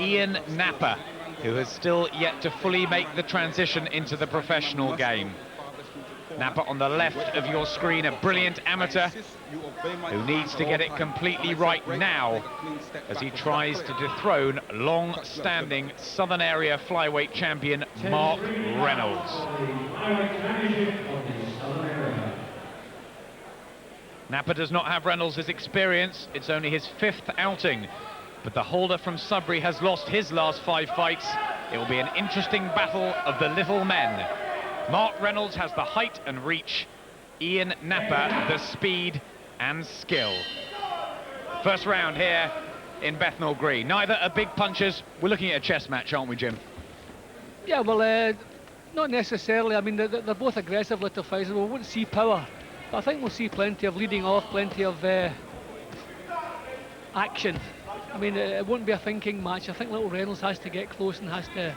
Ian Napa, who has still yet to fully make the transition into the professional game. Napa on the left of your screen, a brilliant amateur who needs to get it completely right now as he tries to dethrone long-standing Southern Area Flyweight champion Mark Reynolds. Napa does not have Reynolds' experience, it's only his 5th outing, but the holder from Sudbury has lost his last 5 fights. It will be an interesting battle of the little men. Mark Reynolds has the height and reach, Ian Napa the speed and skill. First round here in Bethnal Green. Neither are big punchers. We're looking at a chess match, aren't we, Jim? Yeah, well, not necessarily. I mean, they're both aggressive little fighters. We won't see power, but I think we'll see plenty of leading off, plenty of action. I mean, it won't be a thinking match. I think little Reynolds has to get close and has to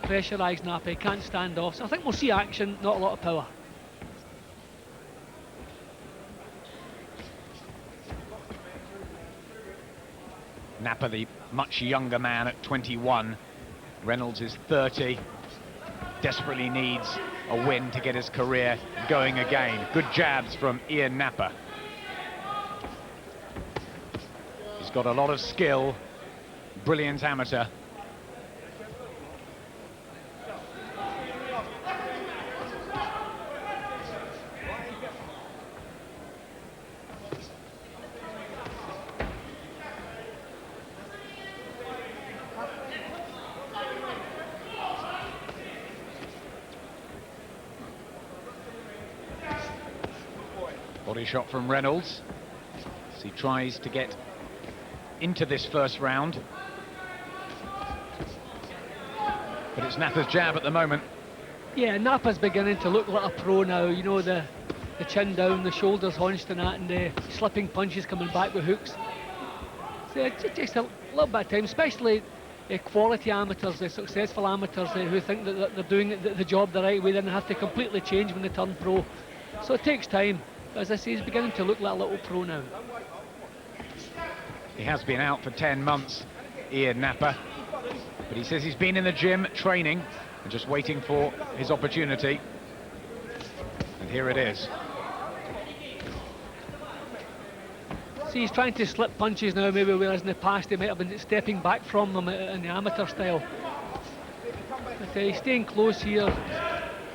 pressurise Napa. He can't stand off. So I think we'll see action, not a lot of power. Napa, the much younger man at 21. Reynolds is 30. Desperately needs a win to get his career going again. Good jabs from Ian Napa. He's got a lot of skill. Brilliant amateur. Body shot from Reynolds as he tries to get into this first round. But it's Napa's jab at the moment. Yeah, Napa's beginning to look like a pro now. You know, the chin down, the shoulders hunched and that, and the slipping punches coming back with hooks. So it takes a little bit of time, especially quality amateurs, the successful amateurs who think that they're doing the job the right way, then they have to completely change when they turn pro. So it takes time. As I say, he's beginning to look like a little pro now. He has been out for 10 months, Ian Napa, but he says he's been in the gym training and just waiting for his opportunity. And here it is. See, he's trying to slip punches now, maybe, whereas in the past he might have been stepping back from them in the amateur style. But he's staying close here.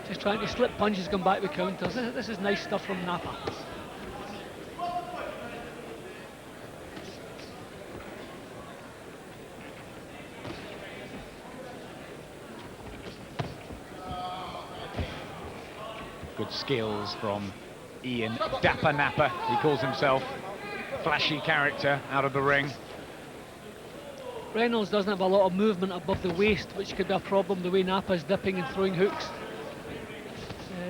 Just trying to slip punches, come back with counters. This is nice stuff from Napa. Good skills from Ian Dapper Napa, he calls himself. Flashy character out of the ring. Reynolds doesn't have a lot of movement above the waist, which could be a problem the way Napa's dipping and throwing hooks.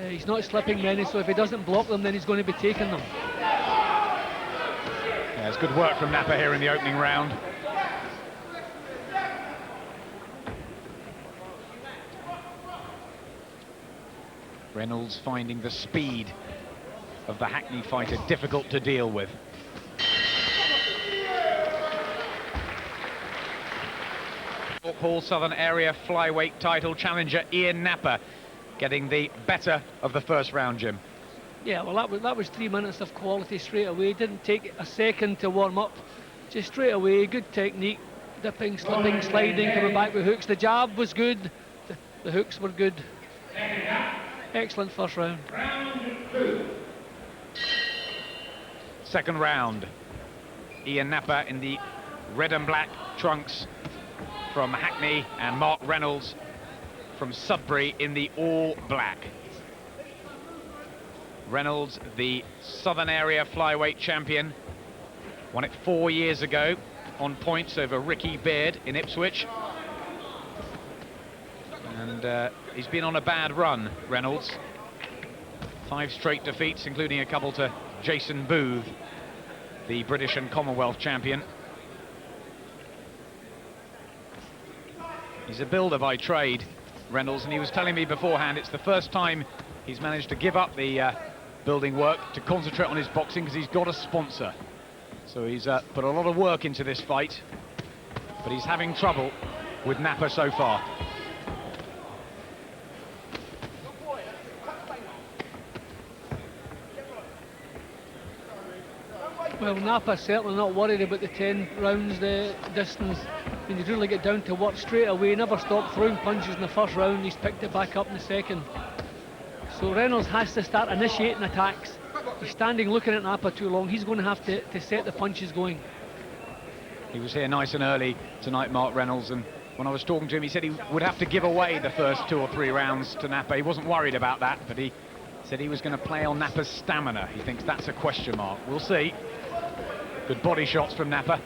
He's not slipping many, so if he doesn't block them, then he's going to be taking them. Yeah, it's good work from Napa here in the opening round. Reynolds finding the speed of the Hackney fighter difficult to deal with. Hall Southern Area Flyweight title challenger Ian Napa getting the better of the first round, Jim. Yeah, well, that was 3 minutes of quality straight away. Didn't take a second to warm up. Just straight away, good technique, dipping, slipping, sliding, coming back with hooks. The jab was good, the hooks were good. Excellent first round. Second round. Ian Napa in the red and black trunks from Hackney, and Mark Reynolds from Sudbury in the all black. Reynolds, the Southern Area Flyweight champion, won it 4 years ago on points over Ricky Beard in Ipswich. And he's been on a bad run, Reynolds. 5 straight defeats, including a couple to Jason Booth, the British and Commonwealth champion. He's a builder by trade, Reynolds, and he was telling me beforehand it's the first time he's managed to give up the building work to concentrate on his boxing because he's got a sponsor. So he's put a lot of work into this fight, but he's having trouble with Napa so far. Well, Napa's certainly not worried about the 10 rounds the distance. When you really get down to work straight away, never stopped throwing punches in the first round, he's picked it back up in the second. So Reynolds has to start initiating attacks. He's standing looking at Napa too long, he's going to have to set the punches going. He was here nice and early tonight, Mark Reynolds, and when I was talking to him, he said he would have to give away the first 2 or 3 rounds to Napa. He wasn't worried about that, but he said he was going to play on Napa's stamina. He thinks that's a question mark. We'll see. Good body shots from Napa.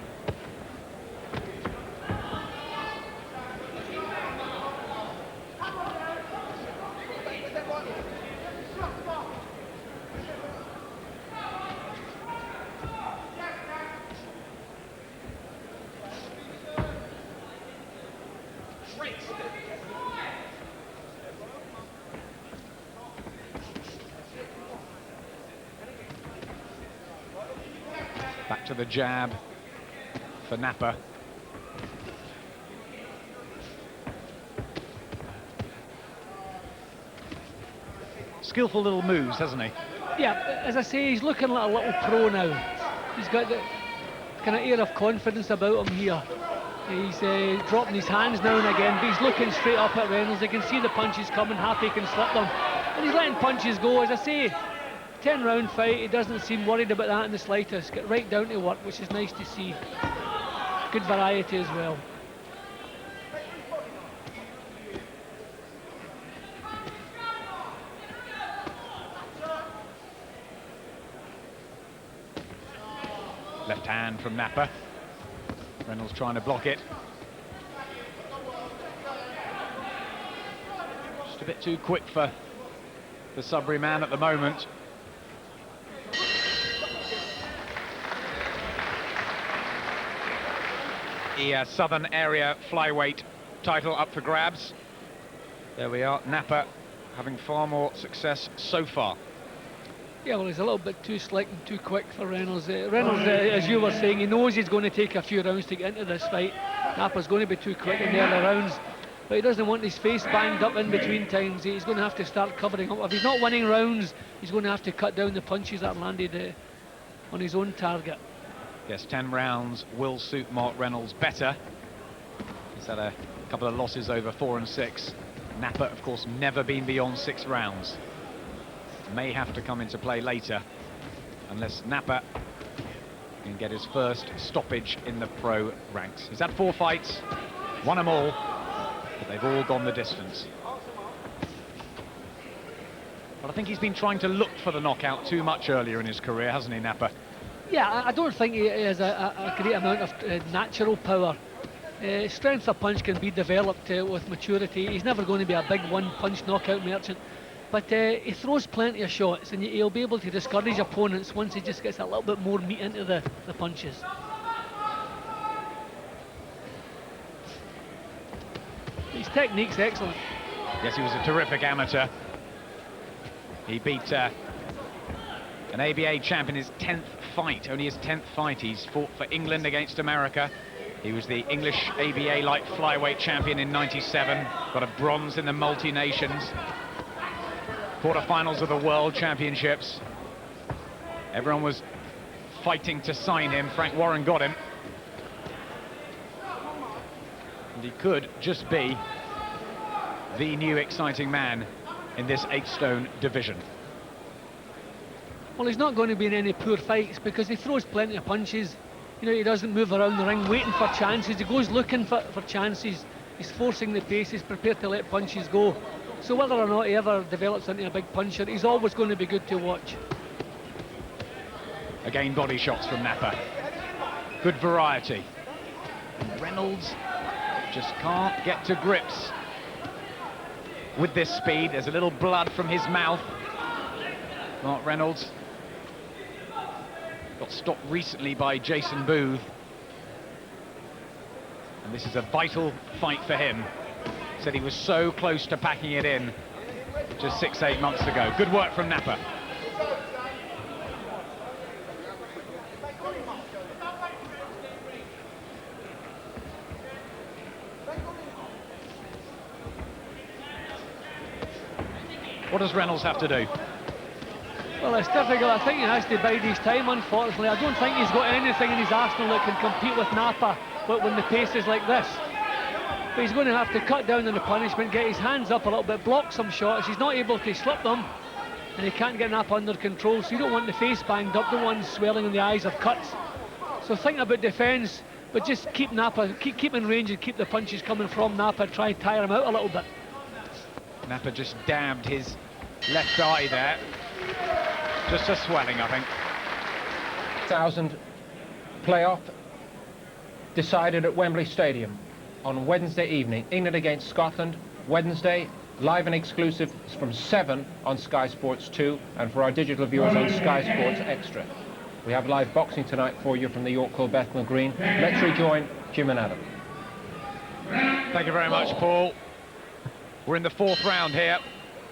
Back to the jab for Napa. Skillful little moves, hasn't he? Yeah, as I say, he's looking like a little pro now. He's got the kind of air of confidence about him here. He's dropping his hands now and again, but he's looking straight up at Reynolds. He can see the punches coming, happy he can slip them. And he's letting punches go. As I say, 10-round fight, he doesn't seem worried about that in the slightest. Get right down to work, which is nice to see. Good variety as well. Left hand from Napa. Reynolds trying to block it. Just a bit too quick for the Sudbury man at the moment. The Southern Area Flyweight title up for grabs. There we are, Napa having far more success so far. Yeah, well, he's a little bit too slick and too quick for Reynolds. Reynolds, as you were saying, he knows he's going to take a few rounds to get into this fight. Napa's going to be too quick in the early rounds, but he doesn't want his face banged up in between times. He's going to have to start covering up. If he's not winning rounds, he's going to have to cut down the punches that landed on his own target. Yes, 10 rounds will suit Mark Reynolds better. He's had a couple of losses over 4 and 6. Napa, of course, never been beyond 6 rounds. May have to come into play later, unless Napa can get his first stoppage in the pro ranks. He's had 4 fights, won them all, but they've all gone the distance. But I think he's been trying to look for the knockout too much earlier in his career, hasn't he, Napa? Yeah, I don't think he has a great amount of natural power. Strength of punch can be developed with maturity. He's never going to be a big one-punch knockout merchant. But he throws plenty of shots, and he'll be able to discourage opponents once he just gets a little bit more meat into the punches. His technique's excellent. Yes, he was a terrific amateur. He beat an ABA champ in his 10th fight, only his 10th fight. He's fought for England against America. He was the English ABA light flyweight champion in '97, got a bronze in the multi-nations. Quarterfinals of the World Championships. Everyone was fighting to sign him. Frank Warren got him. And he could just be the new exciting man in this 8-stone division. Well, he's not going to be in any poor fights because he throws plenty of punches. You know, he doesn't move around the ring waiting for chances. He goes looking for chances. He's forcing the pace. He's prepared to let punches go. So whether or not he ever develops into a big puncher, he's always going to be good to watch. Again, body shots from Napa. Good variety. And Reynolds just can't get to grips with this speed. There's a little blood from his mouth. Mark Reynolds got stopped recently by Jason Booth. And this is a vital fight for him. Said he was so close to packing it in just 6-8 months ago. Good work from Napa. What does Reynolds have to do? Well, it's difficult. I think he has to bide his time, unfortunately. I don't think he's got anything in his arsenal that can compete with Napa when the pace is like this. But he's going to have to cut down on the punishment, get his hands up a little bit, block some shots. He's not able to slip them, and he can't get Napa under control, so you don't want the face banged up, don't want swelling in the eyes or cuts. So think about defence, but just keep Napa, keep in range and keep the punches coming from Napa, try and tire him out a little bit. Napa just dabbed his left eye there. Just a swelling, I think. 1000 playoff decided at Wembley Stadium on Wednesday evening. England against Scotland, Wednesday, live and exclusive from 7 on Sky Sports 2, and for our digital viewers on Sky Sports Extra. We have live boxing tonight for you from the York Club Bethnal Green. Let's rejoin Jim and Adam. Thank you very much, Paul. We're in the 4th round here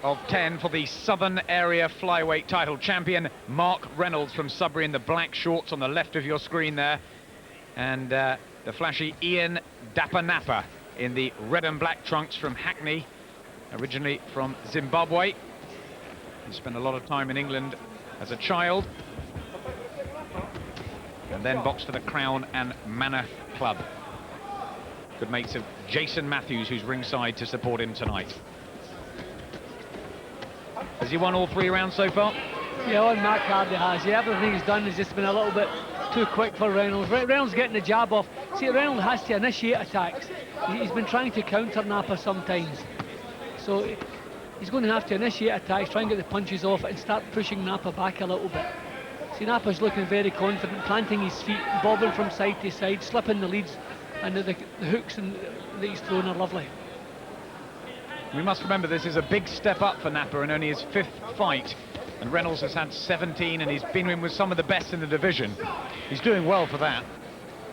of 10 for the Southern Area Flyweight title champion, Mark Reynolds from Sudbury, in the black shorts on the left of your screen there. And the flashy Ian Dapper Napa in the red and black trunks from Hackney, originally from Zimbabwe. He spent a lot of time in England as a child, and then boxed for the Crown and Manor Club. Good mates of Jason Matthews, who's ringside to support him tonight. Has he won all 3 rounds so far? Yeah, on that card he has. Yeah, everything he's done has just been a little bit too quick for Reynolds. Reynolds getting the jab off. See, Reynolds has to initiate attacks. He's been trying to counter Napa sometimes. So he's going to have to initiate attacks, try and get the punches off and start pushing Napa back a little bit. See, Napa's looking very confident, planting his feet, bobbing from side to side, slipping the leads, and the hooks that he's throwing are lovely. We must remember this is a big step up for Napa and only his 5th fight. And Reynolds has had 17 and he's been in with some of the best in the division. He's doing well for that.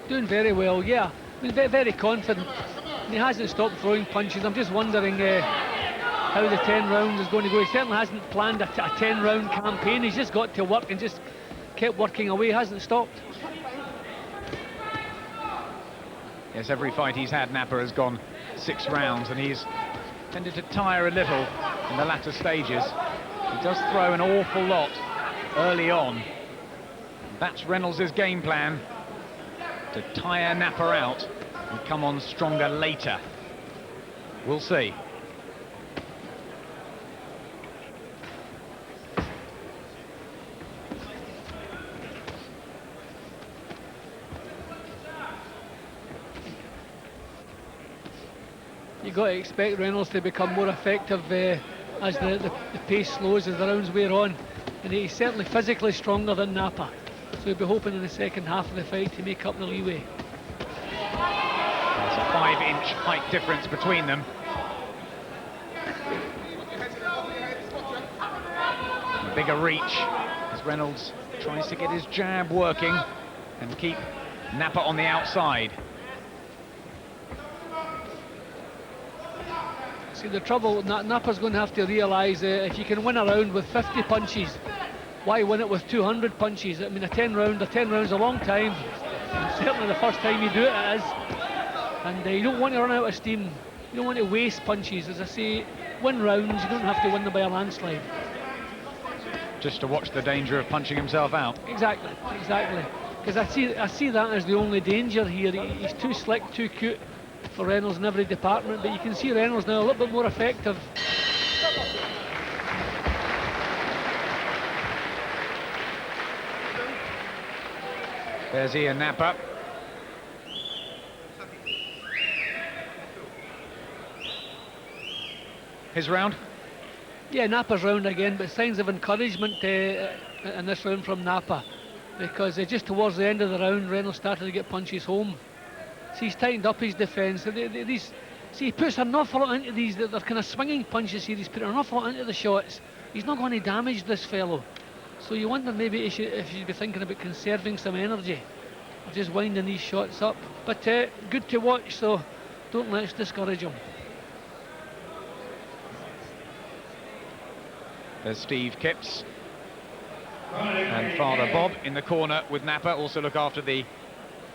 Doing very well, yeah. I mean, very confident. And he hasn't stopped throwing punches. I'm just wondering how the 10 rounds is going to go. He certainly hasn't planned a 10-round campaign. He's just got to work and just kept working away. He hasn't stopped. Yes, every fight he's had, Napa has gone 6 rounds, and he's tended to tire a little in the latter stages. He does throw an awful lot early on. That's Reynolds' game plan, to tire Napa out and come on stronger later. We'll see. You've got to expect Reynolds to become more effective as the pace slows, as the rounds wear on. And he's certainly physically stronger than Napa. So he'll be hoping in the second half of the fight to make up the leeway. There's a 5-inch height difference between them. A bigger reach as Reynolds tries to get his jab working and keep Napa on the outside. See, the trouble, Napa's going to have to realise if you can win a round with 50 punches, why win it with 200 punches? I mean, a 10 rounds a long time. And certainly the first time you do it, it is. And you don't want to run out of steam. You don't want to waste punches. As I say, win rounds, you don't have to win them by a landslide. Just to watch the danger of punching himself out. Exactly. Because I see that as the only danger here. He's too slick, too cute for Reynolds in every department, but you can see Reynolds now a little bit more effective. There's Ian Napa. His round? Yeah, Napa's round again, but signs of encouragement in this round from Napa, because just towards the end of the round, Reynolds started to get punches home. See, he's tightened up his defence. He puts an awful lot into these. They're kind of swinging punches here. He's putting an awful lot into the shots. He's not going to damage this fellow. So you wonder maybe if he should be thinking about conserving some energy, or just winding these shots up. But good to watch, so don't let's discourage him. There's Steve Kipps and Father Bob in the corner with Napa. Also look after the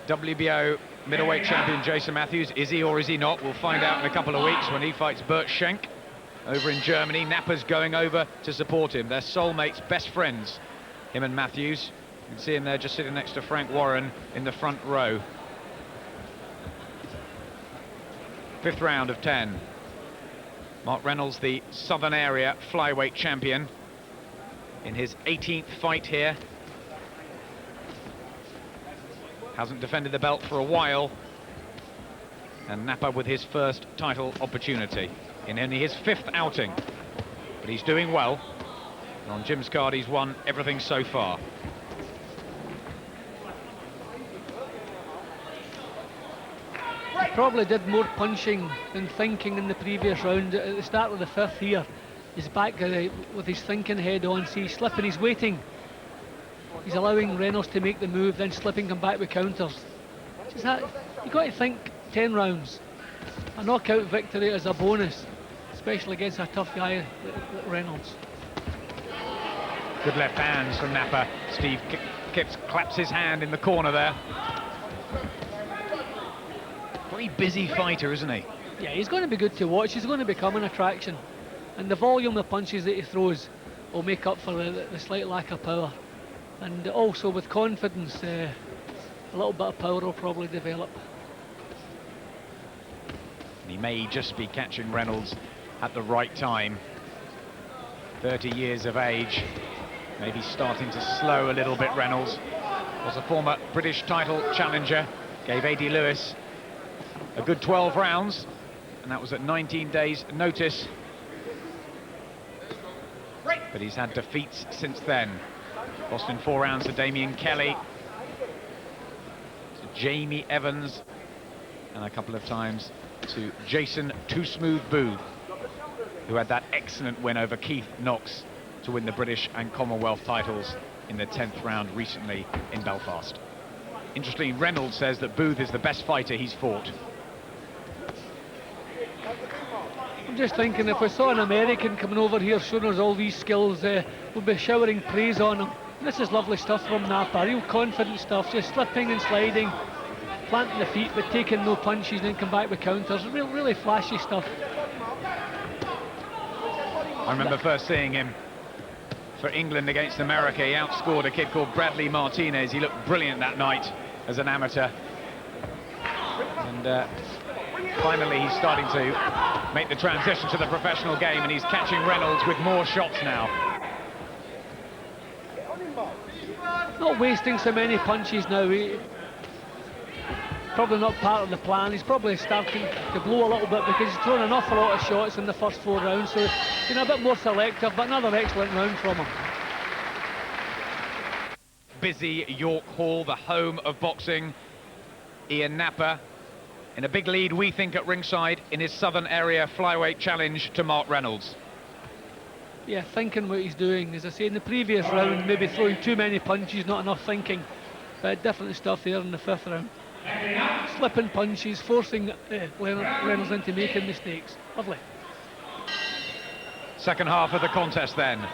WBO middleweight champion Jason Matthews. Is he or is he not? We'll find out in a couple of weeks when he fights Bert Schenk. over in Germany. Napa's going over to support him. They're soulmates, best friends, him and Matthews. You can see him there just sitting next to Frank Warren in the front row. 5th round of 10. Mark Reynolds, the Southern Area Flyweight champion, in his 18th fight here. Hasn't defended the belt for a while. And Napa with his first title opportunity in only his 5th outing. But he's doing well. And on Jim's card, he's won everything so far. He probably did more punching than thinking in the previous round. At the start of the 5th here, he's back with his thinking head on. See, he's slipping, he's waiting. He's allowing Reynolds to make the move, then slipping, come back with counters. You've got to think 10 rounds. A knockout victory is a bonus, especially against a tough guy like Reynolds. Good left hands from Napa. Steve Kipps claps his hand in the corner there. Very busy fighter, isn't he? Yeah, he's going to be good to watch. He's going to become an attraction. And the volume of punches that he throws will make up for the slight lack of power. And also with confidence, a little bit of power will probably develop. He may just be catching Reynolds at the right time. 30 years of age, maybe starting to slow a little bit. Reynolds was a former British title challenger, gave A.D. Lewis a good 12 rounds, and that was at 19 days notice. But he's had defeats since then. Lost in 4 rounds to Damien Kelly, to Jamie Evans, and a couple of times to Jason Too Smooth Booth, who had that excellent win over Keith Knox to win the British and Commonwealth titles in the 10th round recently in Belfast. Interesting, Reynolds says that Booth is the best fighter he's fought. I'm just thinking, if we saw an American coming over here showing us all these skills, we'd be showering praise on him. This is lovely stuff from Napa, real confident stuff, just slipping and sliding, planting the feet but taking no punches and then come back with counters. Really flashy stuff. I remember first seeing him for England against America. He outscored a kid called Bradley Martinez. He looked brilliant that night as an amateur. And finally he's starting to make the transition to the professional game, and he's catching Reynolds with more shots now. Not wasting so many punches now. Probably not part of the plan. He's probably starting to blow a little bit because he's thrown an awful lot of shots in the first 4 rounds, so he's a bit more selective, but another excellent round from him. Busy York Hall, the home of boxing. Ian Napa in a big lead, we think, at ringside in his Southern Area Flyweight challenge to Mark Reynolds. Yeah, thinking what he's doing. As I say, in the previous round, maybe throwing too many punches, not enough thinking. But different stuff there in the 5th round. Slipping punches, forcing Reynolds into making mistakes. Lovely. Second half of the contest then.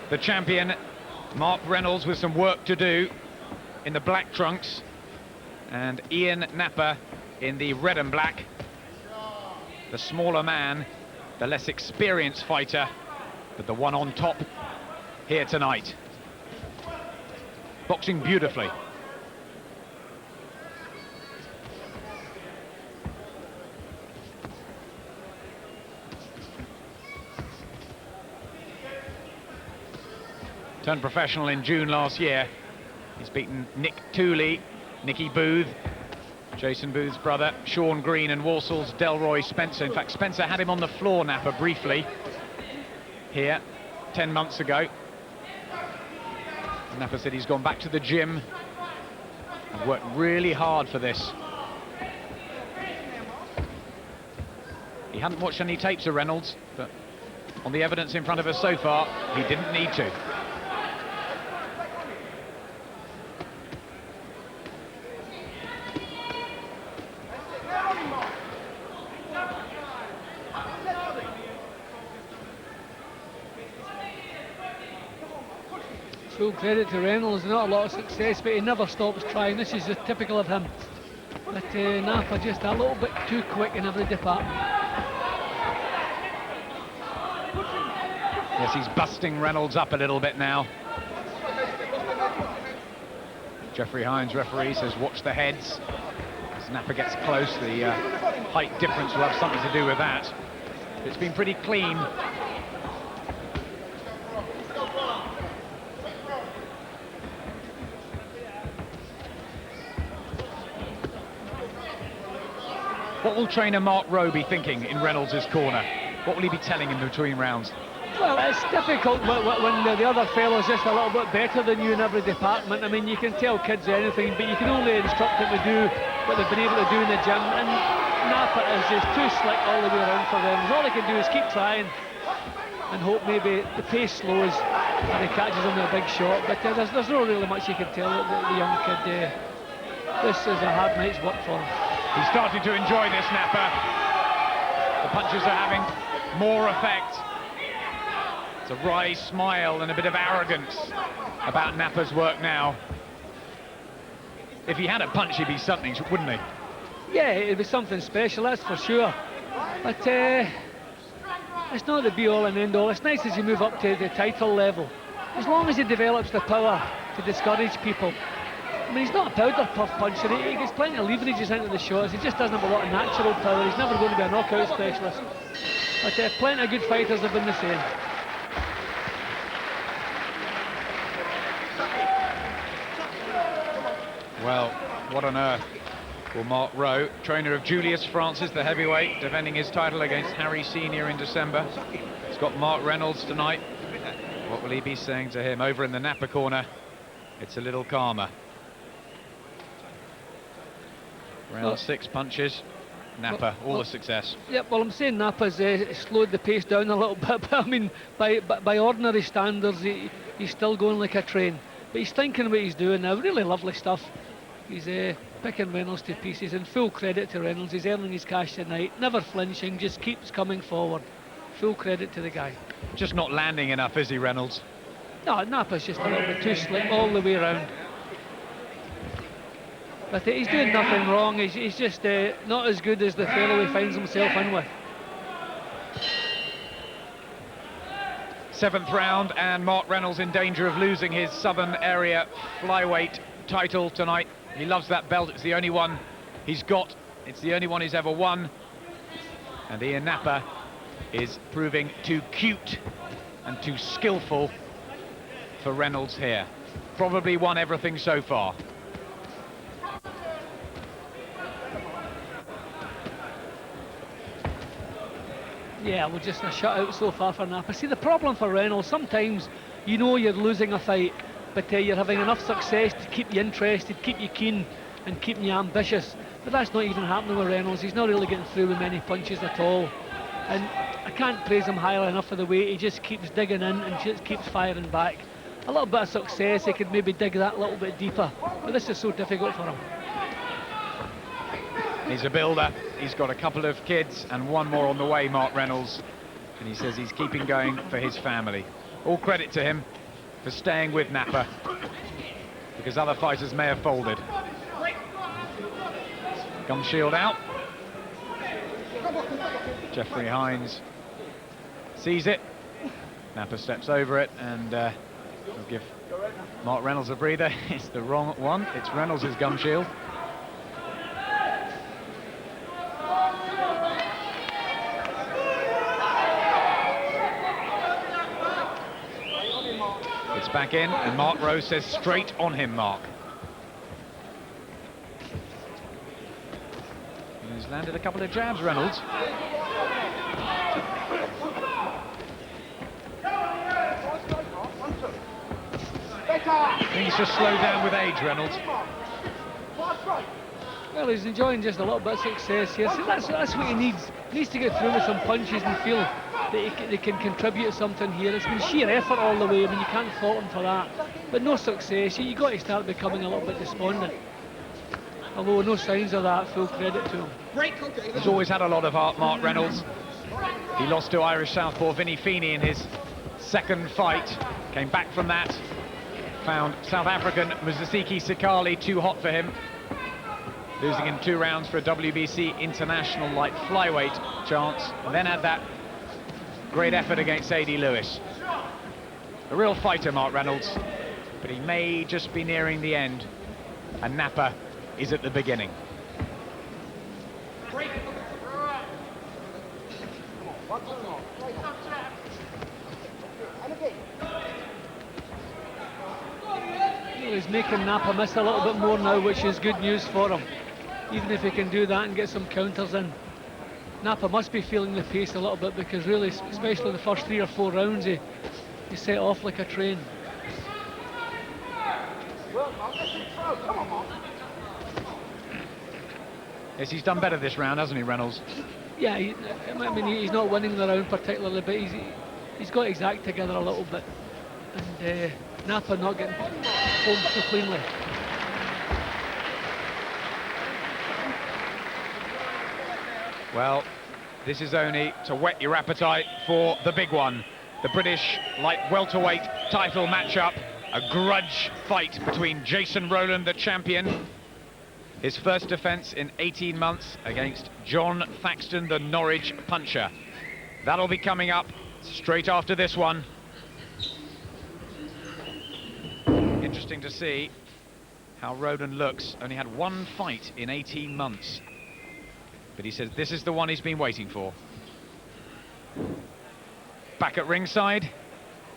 The champion, Mark Reynolds, with some work to do in the black trunks, and Ian Napa in the red and black. The smaller man, the less experienced fighter, but the one on top here tonight. Boxing beautifully. Turned professional in June last year. He's beaten Nick Tooley, Nicky Booth, Jason Booth's brother, Sean Green, and Walsall's Delroy Spencer. In fact, Spencer had him on the floor, Napa, briefly here 10 months ago. Napa said he's gone back to the gym and worked really hard for this. He hadn't watched any tapes of Reynolds, but on the evidence in front of us so far, he didn't need to. Full credit to Reynolds, not a lot of success, but he never stops trying. This is just typical of him. But Napa just a little bit too quick in every department. Yes, he's busting Reynolds up a little bit now. Jeffrey Hines, referee, says watch the heads. As Napa gets close, the height difference will have something to do with that. It's been pretty clean. What will trainer Mark Rowe be thinking in Reynolds' corner? What will he be telling him between rounds? Well, it's difficult when the other fellow's just a little bit better than you in every department. I mean, you can tell kids anything, but you can only instruct them to do what they've been able to do in the gym. And Napa is just too slick all the way around for them. All they can do is keep trying and hope maybe the pace slows and he catches them with a big shot. But there's not really much you can tell the young kid. This is a hard night's work for him. He's starting to enjoy this, Napa. The punches are having more effect. It's a wry smile and a bit of arrogance about Napa's work now. If he had a punch, he'd be something, wouldn't he? Yeah, it'd be something special, that's for sure. But it's not the be-all and end-all. It's nice as you move up to the title level. As long as he develops the power to discourage people. I mean, he's not a powder puff puncher. He gets plenty of leverages into the shots. He just doesn't have a lot of natural power. He's never going to be a knockout specialist. But plenty of good fighters have been the same. Well, what on earth will Mark Rowe, trainer of Julius Francis, the heavyweight, defending his title against Harry Senior in December. He's got Mark Reynolds tonight. What will he be saying to him? Over in the Napa corner, it's a little calmer. Round 6 punches. Napa, all the success. Yep, well, I'm saying Napa's slowed the pace down a little bit, but I mean, by ordinary standards, he's still going like a train. But he's thinking what he's doing now. Really lovely stuff. He's picking Reynolds to pieces, and full credit to Reynolds. He's earning his cash tonight, never flinching, just keeps coming forward. Full credit to the guy. Just not landing enough, is he, Reynolds? No, Napa's just a little bit too slick all the way around. But he's doing nothing wrong. He's just not as good as the fellow he finds himself in with. 7th round, and Mark Reynolds in danger of losing his Southern Area Flyweight title tonight. He loves that belt. It's the only one he's got. It's the only one he's ever won. And Ian Napa is proving too cute and too skillful for Reynolds here. Probably won everything so far. Yeah, well, just a shutout so far for Napa. See, the problem for Reynolds, sometimes you know you're losing a fight, but you're having enough success to keep you interested, keep you keen, and keeping you ambitious. But that's not even happening with Reynolds. He's not really getting through with many punches at all. And I can't praise him highly enough for the way he just keeps digging in and just keeps firing back. A little bit of success, he could maybe dig that a little bit deeper. But this is so difficult for him. He's a builder. He's got a couple of kids and one more on the way, Mark Reynolds. And he says he's keeping going for his family. All credit to him for staying with Napa, because other fighters may have folded. Gum shield out. Jeffrey Hines sees it. Napa steps over it and will give Mark Reynolds a breather. It's the wrong one. It's Reynolds' gum shield. It's back in, and Mark Rowe says straight on him, Mark. And he's landed a couple of jabs, Reynolds. He's just slowed down with age, Reynolds. Well, he's enjoying just a little bit of success here. So that's what he needs. He needs to get through with some punches and feel that he can contribute something here. It's been sheer effort all the way. I mean, you can't fault him for that. But no success. You've got to start becoming a little bit despondent. Although no signs of that, full credit to him. He's always had a lot of heart, Mark Reynolds. He lost to Irish southpaw Vinnie Feeney in his second fight. Came back from that. Found South African Muzasiki Sikali too hot for him. Losing in 2 rounds for a WBC International Light Flyweight chance. And then had that great effort against A.D. Lewis. A real fighter, Mark Reynolds, but he may just be nearing the end, and Napa is at the beginning. He's making Napa miss a little bit more now, which is good news for him. Even if he can do that and get some counters in. Napa must be feeling the pace a little bit, because really, especially the first 3 or 4 rounds, he set off like a train. Yes, he's done better this round, hasn't he, Reynolds? Yeah, I mean, he's not winning the round particularly, but he's got his act together a little bit. And Napa not getting home so cleanly. Well, this is only to whet your appetite for the big one. The British light welterweight title matchup. A grudge fight between Jason Rowland, the champion. His first defence in 18 months against John Thaxton, the Norwich puncher. That'll be coming up straight after this one. Interesting to see how Rowland looks. Only had 1 fight in 18 months. But he says this is the one he's been waiting for. Back at ringside,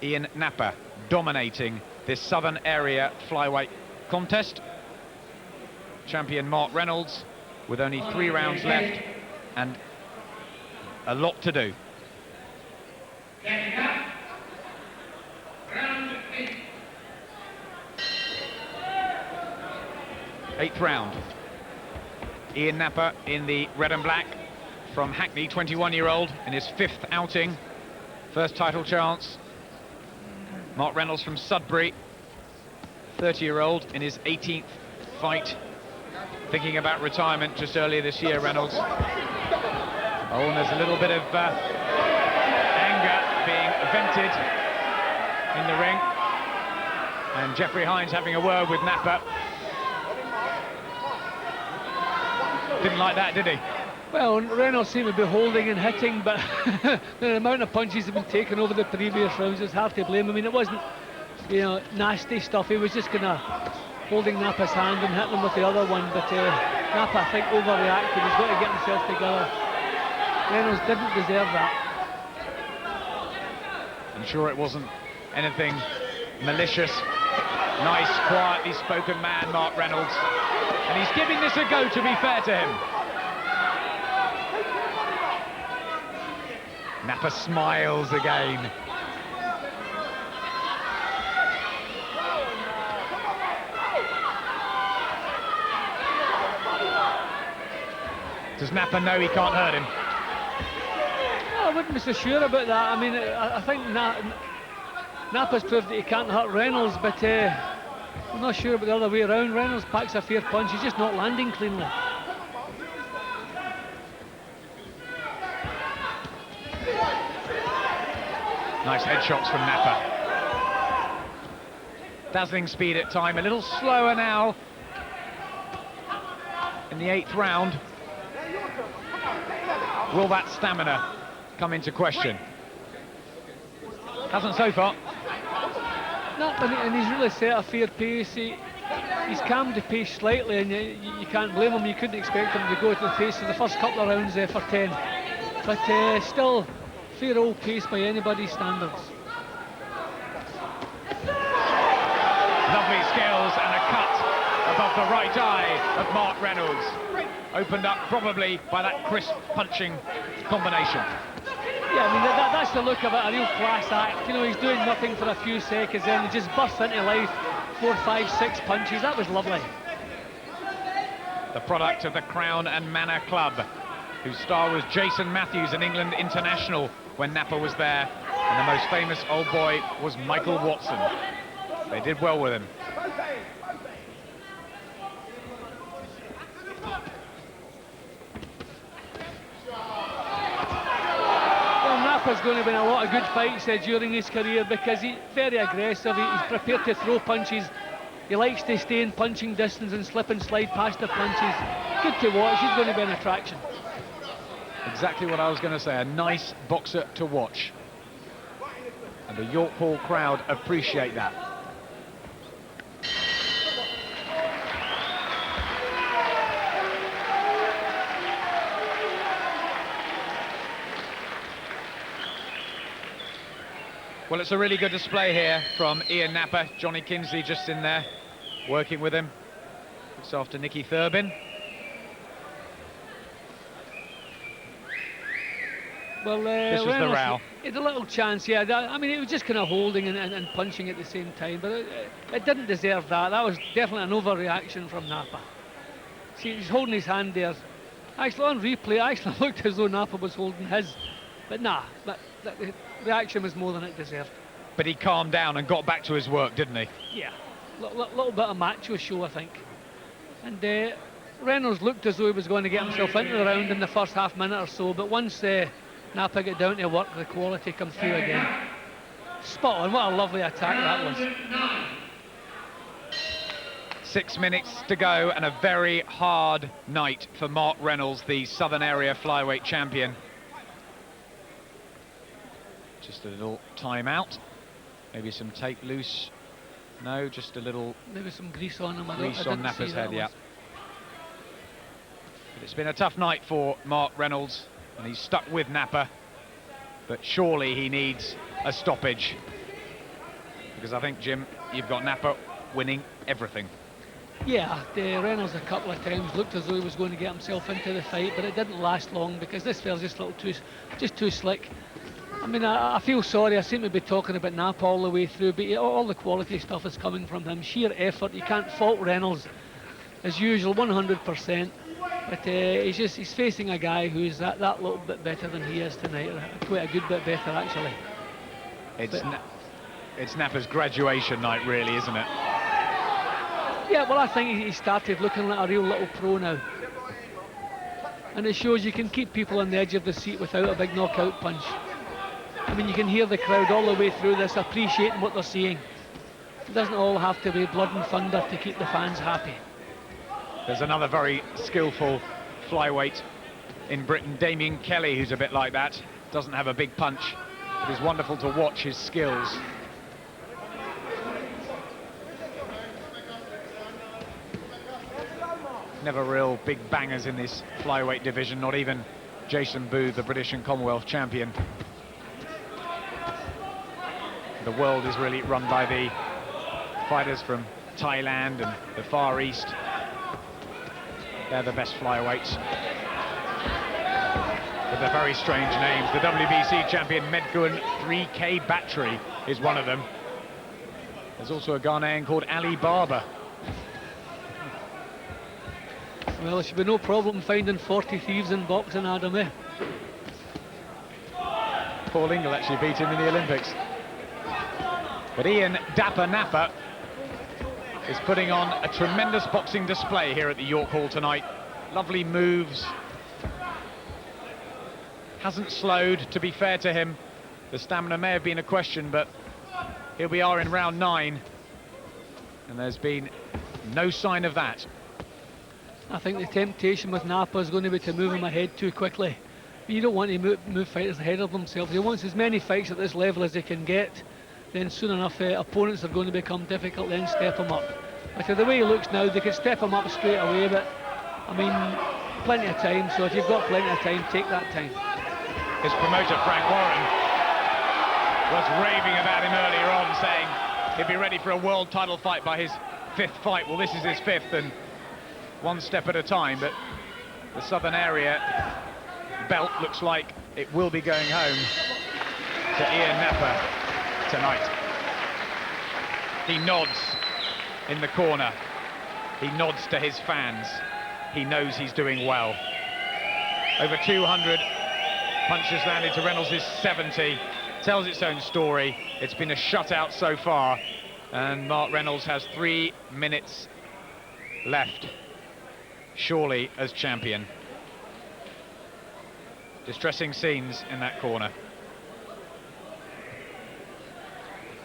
Ian Napa dominating this southern area flyweight contest. Champion Mark Reynolds with only 3 rounds left and a lot to do. Eighth round. Ian Napa in the red and black from Hackney, 21-year-old in his 5th outing. First title chance. Mark Reynolds from Sudbury, 30-year-old in his 18th fight. Thinking about retirement just earlier this year, Reynolds. Oh, and there's a little bit of anger being vented in the ring. And Jeffrey Hines having a word with Napa. Didn't like that, did he? Well, Reynolds seemed to be holding and hitting, but the amount of punches have been taken over the previous rounds, it's hard to blame. I mean, it wasn't, you know, nasty stuff. He was just kind of holding Napa's hand and hitting him with the other one. But Napa, I think, overreacted. He's got to get himself together. Reynolds didn't deserve that. I'm sure it wasn't anything malicious. Nice, quietly spoken man, Mark Reynolds. And he's giving this a go, to be fair to him. Napa smiles again. Does Napa know he can't hurt him? Well, I wouldn't be so sure about that. I mean, I think Napa's proved that he can't hurt Reynolds, but I'm not sure about the other way around. Reynolds packs a fair punch, he's just not landing cleanly. Nice headshots from Napa. Dazzling speed at time, a little slower now in the 8th round. Will that stamina come into question? Hasn't so far. No, and he's really set a fair pace. He's calmed the pace slightly, and you can't blame him. You couldn't expect him to go to the pace of the first couple of rounds for 10. But still, fair old pace by anybody's standards. Lovely skills and a cut above the right eye of Mark Reynolds. Opened up probably by that crisp punching combination. Yeah, I mean, that's the look of it, a real class act. You know, he's doing nothing for a few seconds, then he just bursts into life. 4, 5, 6 punches, that was lovely. The product of the Crown and Manor Club, whose star was Jason Matthews, an England international when Napa was there, and the most famous old boy was Michael Watson. They did well with him. Napa's going to win a lot of good fights during his career, because he's very aggressive, he's prepared to throw punches, he likes to stay in punching distance and slip and slide past the punches. Good to watch, he's going to be an attraction. Exactly what I was going to say, a nice boxer to watch. And the York Hall crowd appreciate that. Well, it's a really good display here from Ian Napa. Johnny Kinsley just in there, working with him. Looks after Nicky Thurbin. Well, this was the row. He had a little chance, yeah. I mean, it was just kind of holding and punching at the same time, but it didn't deserve that. That was definitely an overreaction from Napa. See, he's holding his hand there. Actually, on replay, it actually looked as though Napa was holding his. But nah, the reaction was more than it deserved. But he calmed down and got back to his work, didn't he? Yeah, little bit of macho show, I think. And Reynolds looked as though he was going to get himself into the round in the first half minute or so, but once Napa got down to work, the quality come through again. Spot on, what a lovely attack that was. 6 minutes to go and a very hard night for Mark Reynolds, the Southern Area Flyweight champion. Just a little time out. Maybe some tape loose. No, just a little... Maybe some grease on him. Grease on Napa's head, yeah. But it's been a tough night for Mark Reynolds, and he's stuck with Napa. But surely he needs a stoppage. Because I think, Jim, you've got Napa winning everything. Yeah, Reynolds a couple of times looked as though he was going to get himself into the fight, but it didn't last long because this fella's just a little too slick. I mean, I feel sorry, I seem to be talking about Napa all the way through, but all the quality stuff is coming from him. Sheer effort, you can't fault Reynolds, as usual, 100%. But he's facing a guy who's that little bit better than he is tonight, quite a good bit better, actually. It's Napa's graduation night, really, isn't it? Yeah, well, I think he started looking like a real little pro now. And it shows you can keep people on the edge of the seat without a big knockout punch. I mean, you can hear the crowd all the way through this appreciating what they're seeing. It doesn't all have to be blood and thunder to keep the fans happy. There's another very skillful flyweight in Britain, Damien Kelly, who's a bit like that. Doesn't have a big punch, but it's wonderful to watch his skills. Never real big bangers in this flyweight division, not even Jason Booth, the British and Commonwealth champion. The world is really run by the fighters from Thailand and the Far East. They're the best flyweights. But they're very strange names. The WBC champion Medgun 3K Battery is one of them. There's also a Ghanaian called Ali Barber. Well, there should be no problem finding 40 thieves in boxing, Adam, eh? Paul Ingle actually beat him in the Olympics. But Ian Dapper Napa is putting on a tremendous boxing display here at the York Hall tonight. Lovely moves. Hasn't slowed, to be fair to him. The stamina may have been a question, but here we are in round 9. And there's been no sign of that. I think the temptation with Napa is going to be to move him ahead too quickly. You don't want to move fighters ahead of themselves. He wants as many fights at this level as he can get. Then soon enough opponents are going to become difficult, then step him up. But the way he looks now, they could step him up straight away, but I mean, plenty of time, so if you've got plenty of time, take that time. His promoter, Frank Warren, was raving about him earlier on, saying he'd be ready for a world title fight by his 5th fight. Well, this is his 5th, and one step at a time, but the Southern Area belt looks like it will be going home to Ian Napa tonight. He nods in the corner. He nods to his fans. He knows he's doing well. Over 200 punches landed to Reynolds' 70. Tells its own story. It's been a shutout so far, and Mark Reynolds has 3 minutes left, surely as champion. Distressing scenes in that corner.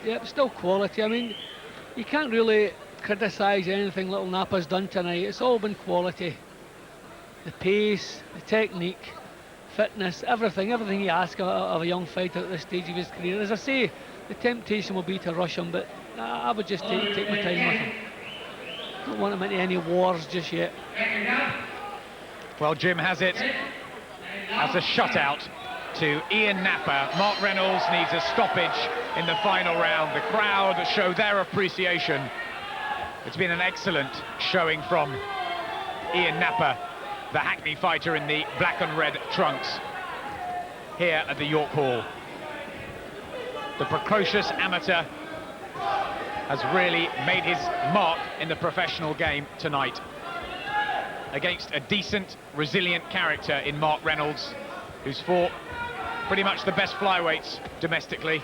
Yeah, but still quality. I mean, you can't really criticise anything little Napa's done tonight. It's all been quality. The pace, the technique, fitness, everything you ask of a young fighter at this stage of his career. As I say, the temptation will be to rush him, but I would just take my time with him. Don't want him into any wars just yet. Well, Jim has it as a shutout to Ian Napa. Mark Reynolds needs a stoppage in the final round. The crowd show their appreciation. It's been an excellent showing from Ian Napa, the Hackney fighter in the black and red trunks here at the York Hall. The precocious amateur has really made his mark in the professional game tonight against a decent, resilient character in Mark Reynolds, who's fought pretty much the best flyweights domestically.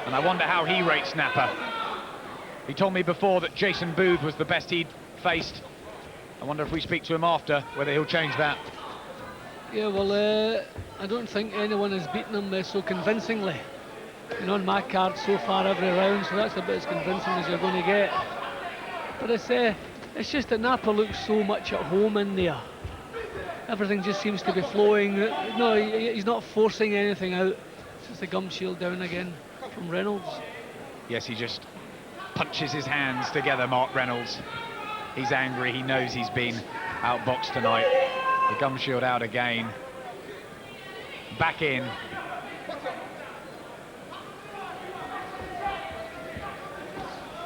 And I wonder how he rates Napa. He told me before that Jason Booth was the best he'd faced. I wonder if we speak to him after, whether he'll change that. Yeah, well, I don't think anyone has beaten him so convincingly. You know, on my card so far every round, so that's about as convincing as you're going to get. But it's just that Napa looks so much at home in there. Everything just seems to be flowing. No, he's not forcing anything out. It's just the gum shield down again from Reynolds. Yes, he just punches his hands together, Mark Reynolds. He's angry, he knows he's been outboxed tonight. The gum shield out again. Back in.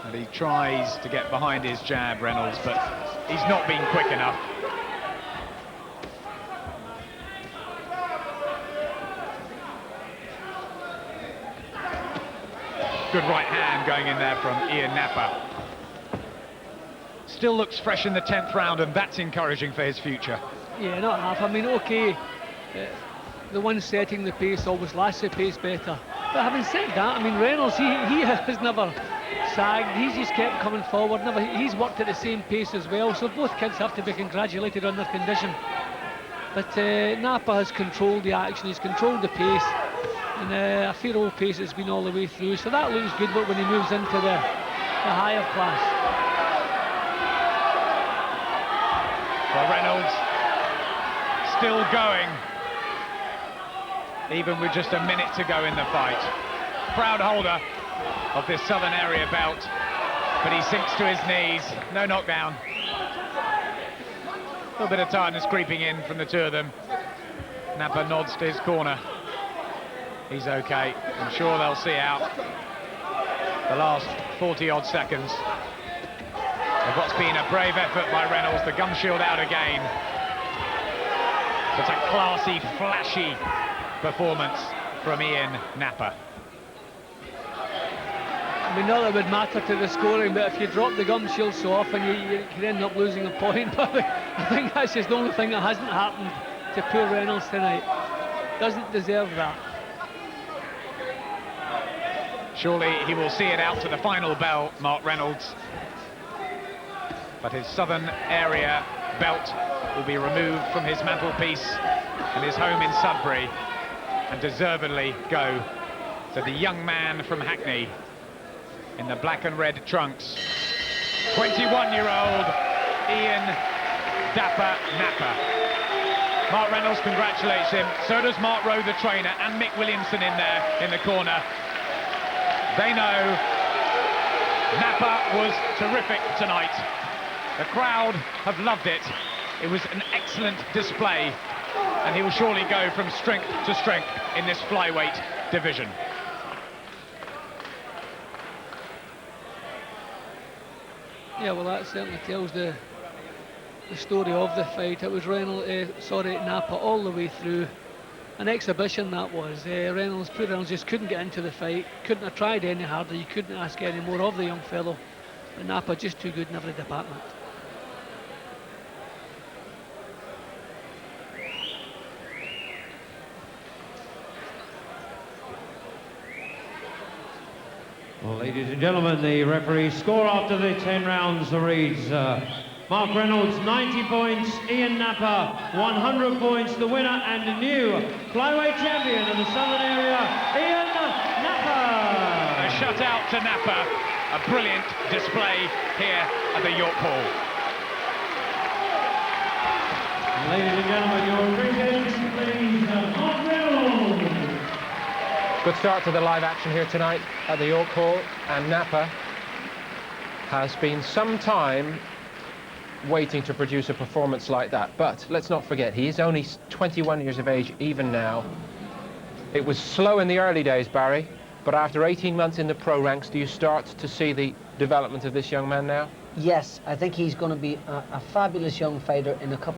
And he tries to get behind his jab, Reynolds, but he's not been quick enough. Good right hand going in there from Ian Napa. Still looks fresh in the 10th round, and that's encouraging for his future. Yeah, not half. I mean, okay, the one setting the pace always lasts the pace better. But having said that, I mean, Reynolds, he has never sagged. He's just kept coming forward. He's worked at the same pace as well, so both kids have to be congratulated on their condition. But Napa has controlled the action, he's controlled the pace, and a fair old pace it's been all the way through, so that looks good. But when he moves into the higher class. Well, Reynolds still going, even with just a minute to go in the fight. Proud holder of this Southern Area belt, but he sinks to his knees. No knockdown. A little bit of tiredness creeping in from the two of them. Napa nods to his corner. He's okay. I'm sure they'll see out the last 40-odd seconds of what's been a brave effort by Reynolds. The gum shield out again. It's a classy, flashy performance from Ian Napa. I mean, not that it would matter to the scoring, but if you drop the gum shield so often, you can end up losing a point. But I think that's just the only thing that hasn't happened to poor Reynolds tonight. Doesn't deserve that. Surely he will see it out to the final bell, Mark Reynolds. But his Southern Area belt will be removed from his mantelpiece and his home in Sudbury, and deservedly go to the young man from Hackney in the black and red trunks, 21-year-old Ian Dapper Napa. Mark Reynolds congratulates him, so does Mark Rowe, the trainer, and Mick Williamson in there in the corner. They know Napa was terrific tonight. The crowd have loved it. It was an excellent display, and he will surely go from strength to strength in this flyweight division. Yeah, well, that certainly tells the story of the fight. It was Napa all the way through. An exhibition that was. Reynolds just couldn't get into the fight, couldn't have tried any harder, you couldn't ask any more of the young fellow. But Napa just too good in every department. Well, ladies and gentlemen, the referee's score after the 10 rounds reads Mark Reynolds 90 points, Ian Napa 100 points, the winner and the new flyweight champion of the Southern Area, Ian Napa. A shutout to Napa, a brilliant display here at the York Hall. Ladies and gentlemen, your appreciation, please, Mark Reynolds. Good start to the live action here tonight at the York Hall, and Napa has been some time waiting to produce a performance like that. But let's not forget, he is only 21 years of age even now. It was slow in the early days, Barry, but after 18 months in the pro ranks, do you start to see the development of this young man now? Yes, I think he's going to be a fabulous young fighter in a couple